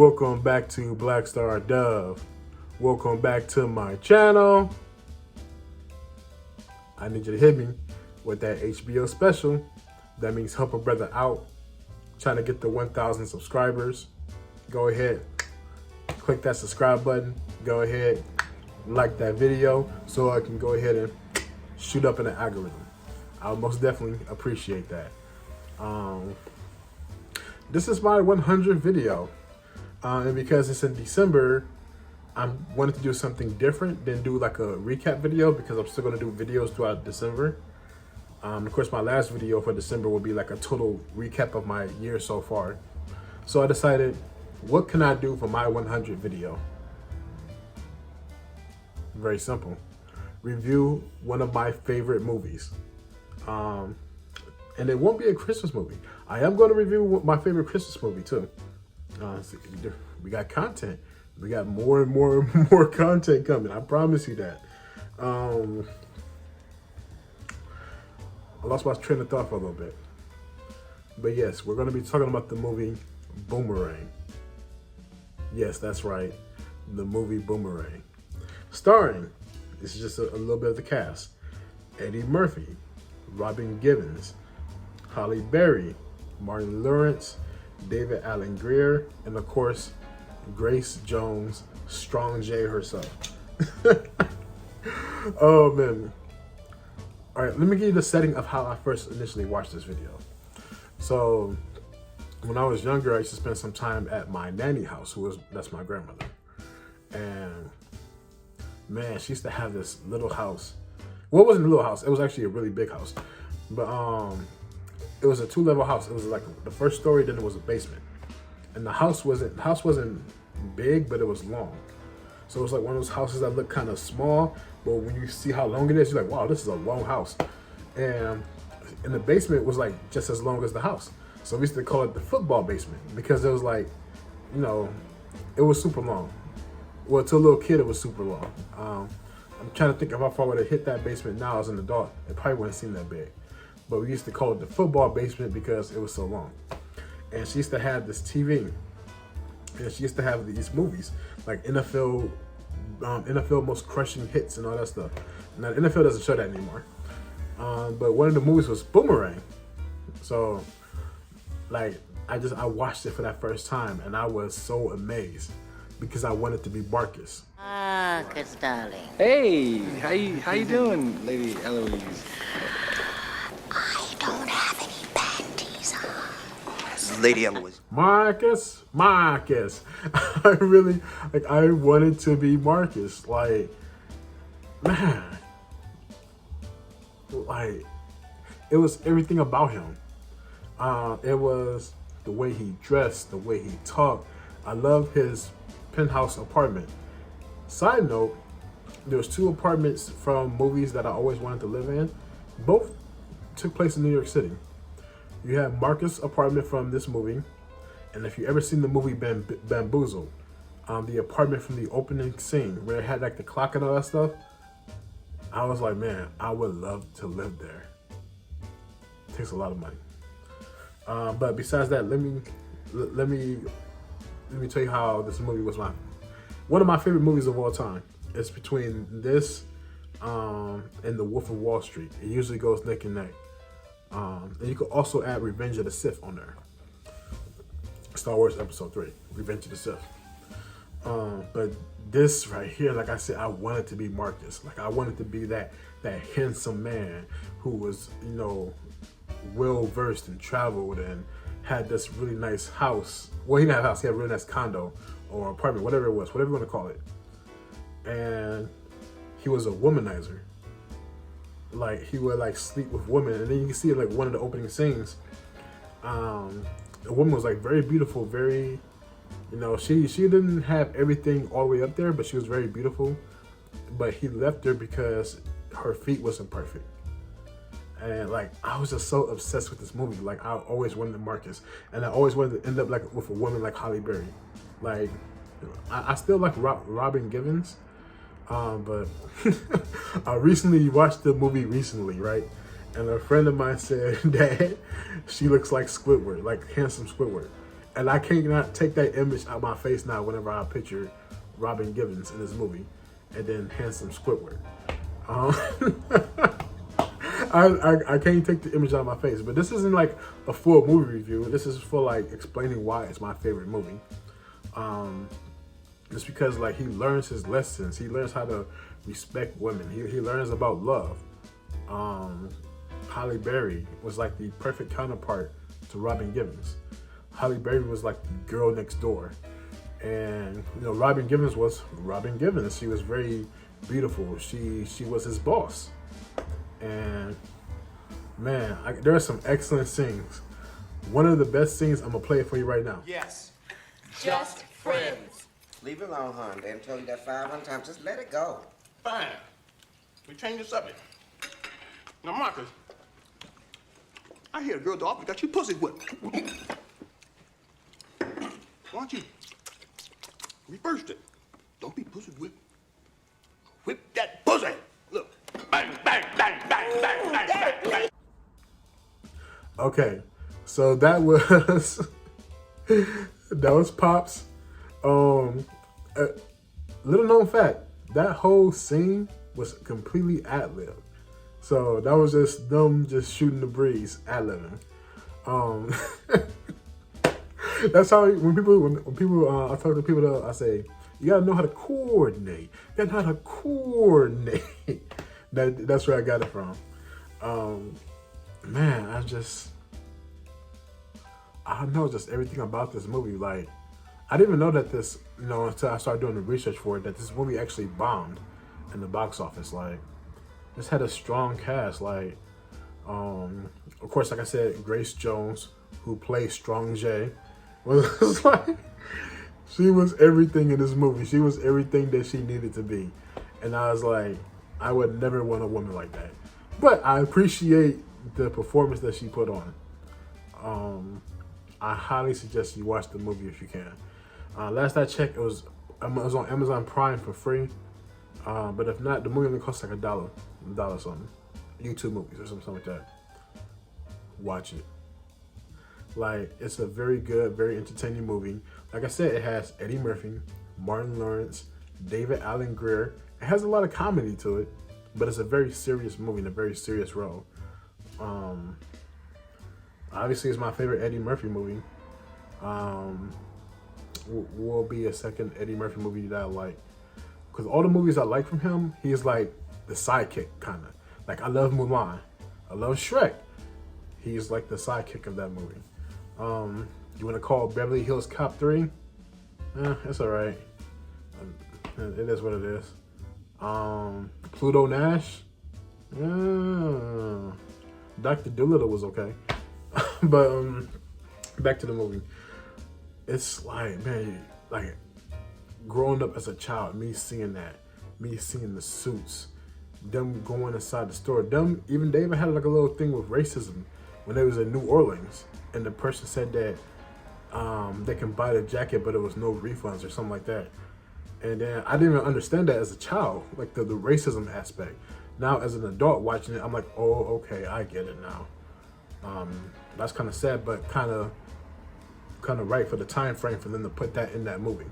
Welcome back to Black Star Dove. Welcome back to my channel. I need you to hit me with that HBO special. That means help a brother out, trying to get the 1,000 subscribers. Go ahead, click that subscribe button. Go ahead, like that video so I can go ahead and shoot up in the algorithm. I'll most definitely appreciate that. This is my 100th video. And because it's in December, I wanted to do something different than do like a recap video, because I'm still going to do videos throughout December. Of course, my last video for December will be like a total recap of my year so far. So I decided, what can I do for my 100th video? Very simple. Review one of my favorite movies. And it won't be a Christmas movie. I am going to review my favorite Christmas movie too. We got content. We got more and more content coming. I promise you that. I lost my train of thought for a little bit. But yes, we're going to be talking about the movie Boomerang. Yes, that's right. The movie Boomerang. Starring, this is just a little bit of the cast: Eddie Murphy, Robin Givens, Halle Berry, Martin Lawrence, David Alan Grier, and of course, Grace Jones, Strong J herself. Oh man. All right, let me give you the setting of how I first initially watched this video. So when I was younger, I used to spend some time at my nanny house, that's my grandmother. And man, she used to have this little house. Well, it wasn't a little house, it was actually a really big house. But it was a 2-level house. It was like the first story, then it was a basement. And the house wasn't big, but it was long. So it was like one of those houses that look kind of small, but when you see how long it is, you're like, wow, this is a long house. And in the basement was like just as long as the house. So we used to call it the football basement, because it was like, you know, it was super long. Well, to a little kid, it was super long. I'm trying to think of how far I would have hit that basement now as an adult. It probably wouldn't seem that big. But we used to call it the football basement because it was so long. And she used to have this TV. And she used to have these movies, like NFL most crushing hits and all that stuff. Now, the NFL doesn't show that anymore. But one of the movies was Boomerang. So, like, I watched it for that first time, and I was so amazed because I wanted to be Marcus. Marcus, darling. Hey, how you doing, Lady Eloise? I don't have any panties on. Lady Eloise. Marcus. I really, like, I wanted to be Marcus. Like, man. Like, it was everything about him. It was the way he dressed, the way he talked. I love his penthouse apartment. Side note, there's 2 apartments from movies that I always wanted to live in. Both took place in New York City. You have Marcus' apartment from this movie, and if you ever seen the movie Bamboozled, the apartment from the opening scene where it had like the clock and all that stuff, I was like, man, I would love to live there. It takes a lot of money. But besides that, let me tell you how this movie was one of my favorite movies of all time. It's between this and The Wolf of Wall Street. It usually goes neck and neck. And you could also add Revenge of the Sith on there. Star Wars Episode 3, Revenge of the Sith. But this right here, like I said, I wanted to be Marcus. Like, I wanted to be that handsome man who was, you know, well versed and traveled and had this really nice house. Well, he didn't have a house, he had a really nice condo or apartment, whatever it was, whatever you want to call it. And he was a womanizer. Like, he would like sleep with women, and then you can see like one of the opening scenes. The woman was like very beautiful, very, you know, she didn't have everything all the way up there, but she was very beautiful. But he left her because her feet wasn't perfect. And like, I was just so obsessed with this movie. Like, I always wanted Marcus, and I always wanted to end up like with a woman like Halle Berry. Like, I still like Robin Givens. But I recently watched the movie right? And a friend of mine said that she looks like Squidward, like handsome Squidward. And I cannot take that image out of my face now whenever I picture Robin Givens in this movie, and then handsome Squidward. I can't take the image out of my face. But this isn't like a full movie review. This is for like explaining why it's my favorite movie. Just because like he learns his lessons. He learns how to respect women. He learns about love. Halle Berry was like the perfect counterpart to Robin Givens. Halle Berry was like the girl next door. And you know, Robin Givens was Robin Givens. She was very beautiful. She was his boss. And man, there are some excellent scenes. One of the best scenes, I'm gonna play it for you right now. Yes. Just friends. Leave it alone, hon. They done told you that 500 times. Just let it go. Fine. We change the subject. Now, Marcus, I hear the girl at the office got you pussy whipped. Why don't you reverse it? Don't be pussy whipped. Whip that pussy. Look. Bang, bang, bang, bang, bang, bang, bang, bang. Okay, so that was that was Pops. Little known fact, that whole scene was completely ad-lib. So that was just them just shooting the breeze, ad-libbing. That's how when people I talk to people, I say you gotta know how to coordinate. You gotta know how to coordinate. That's where I got it from. Man, I don't know, just everything about this movie. Like, I didn't even know that this, you know, until I started doing the research for it, that this movie actually bombed in the box office. Like, this had a strong cast. Like, of course, like I said, Grace Jones, who plays Strong J, was like, she was everything in this movie. She was everything that she needed to be. And I was like, I would never want a woman like that. But I appreciate the performance that she put on. I highly suggest you watch the movie if you can. Last I checked, it was on Amazon Prime for free. But if not, the movie only costs like $1 something. YouTube movies or something like that. Watch it. Like, it's a very good, very entertaining movie. Like I said, it has Eddie Murphy, Martin Lawrence, David Alan Grier. It has a lot of comedy to it, but it's a very serious movie and a very serious role. Obviously, it's my favorite Eddie Murphy movie. Will be a second Eddie Murphy movie that I like. Because all the movies I like from him, he's like the sidekick, kind of. Like, I love Mulan. I love Shrek. He's like the sidekick of that movie. You want to call Beverly Hills Cop 3? It's all right. It is what it is. Pluto Nash? Dr. Dolittle was okay. But back to the movie. It's like, man, like growing up as a child, me seeing that, me seeing the suits, them going inside the store, they even had like a little thing with racism when they was in New Orleans, and the person said that they can buy the jacket, but it was no refunds or something like that. And then I didn't even understand that as a child, like the racism aspect. Now as an adult watching it, I'm like, oh, okay, I get it now. That's kind of sad, but kind of right for the time frame for them to put that in that movie.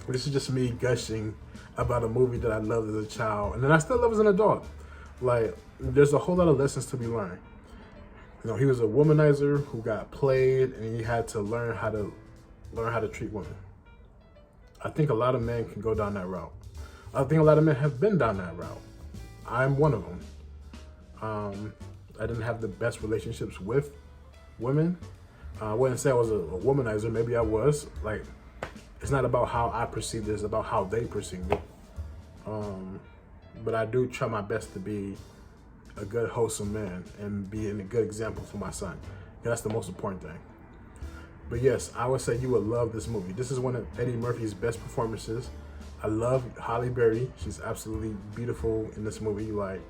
This is just me gushing about a movie that I loved as a child, and then I still love as an adult. Like, there's a whole lot of lessons to be learned. You know, he was a womanizer who got played, and he had to learn how to treat women. I think a lot of men can go down that route. I think a lot of men have been down that route. I'm one of them. I didn't have the best relationships with women. I wouldn't say I was a womanizer. Maybe I was. Like, it's not about how I perceived it. It's about how they perceived it. But I do try my best to be a good, wholesome man and be a good example for my son. That's the most important thing. But yes, I would say you would love this movie. This is one of Eddie Murphy's best performances. I love Halle Berry. She's absolutely beautiful in this movie. Like,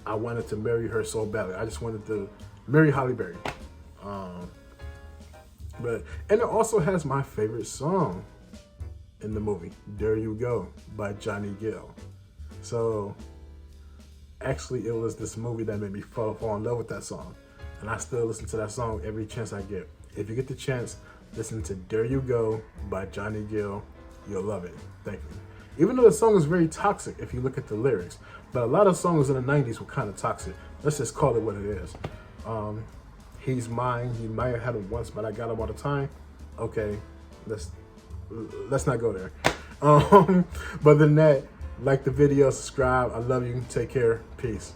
I wanted to marry her so badly. I just wanted to marry Halle Berry. And it also has my favorite song in the movie, There You Go, by Johnny Gill. So actually, it was this movie that made me fall in love with that song. and I still listen to that song every chance I get. If you get the chance, listen to There You Go by Johnny Gill. You'll love it. Thank you. Even though the song is very toxic if you look at the lyrics, but a lot of songs in the 90s were kind of toxic. Let's just call it what it is. He's mine. You might have had him once, but I got him all the time. Okay, let's not go there. But other than that, like the video, subscribe. I love you. Take care. Peace.